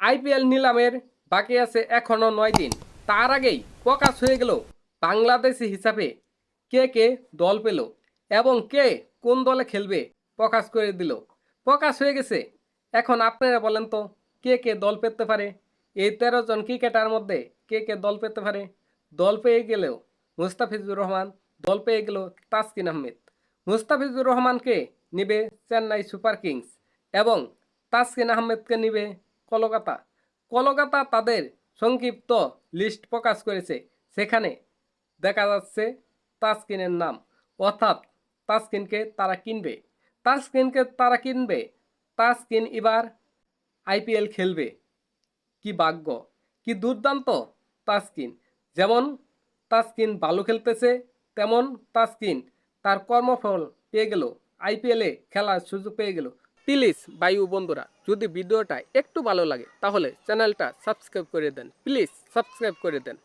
IPL নিলামের বাকি আছে এখনো 9 দিন। তার আগেই প্রকাশ হয়ে গেল বাংলাদেশি হিসাবে কে কে দল পেল এবং কে কোন দলে খেলবে প্রকাশ করে দিল। প্রকাশ হয়ে গেছে। এখন আপনারা বলেন তো কে কে দল পেতে পারে? এই 13 জন ক্রিকেটার মধ্যে কে কে দল পেতে পারে? দল পেয়ে গেলেও মুস্তাফিজুর রহমান, দল পেয়ে গেল তাসকিন আহমেদ। মুস্তাফিজুর রহমানকে নিবে চেন্নাই সুপার কিংস এবং তাসকিন আহমেদকে নিবে কলকাতা। কলকাতা তাদের সংক্ষিপ্ত লিস্ট প্রকাশ করেছে, সেখানে দেখা যাচ্ছে তাসকিনের নাম, অর্থাৎ তাসকিনকে তারা কিনবে। তাসকিন এবার আইপিএল খেলবে। কি ভাগ্য, কি দুর্দান্ত তাসকিন! যেমন তাসকিন ভালো খেলতেছে, তেমন তাসকিন তার কর্মফল পেয়ে গেল, আইপিএলে খেলার সুযোগ পেয়ে গেল। প্লিজ বায়ু বন্ধুরা, যদি ভিডিওটা একটু ভালো লাগে তাহলে চ্যানেলটা সাবস্ক্রাইব করে দেন, প্লিজ সাবস্ক্রাইব করে দেন।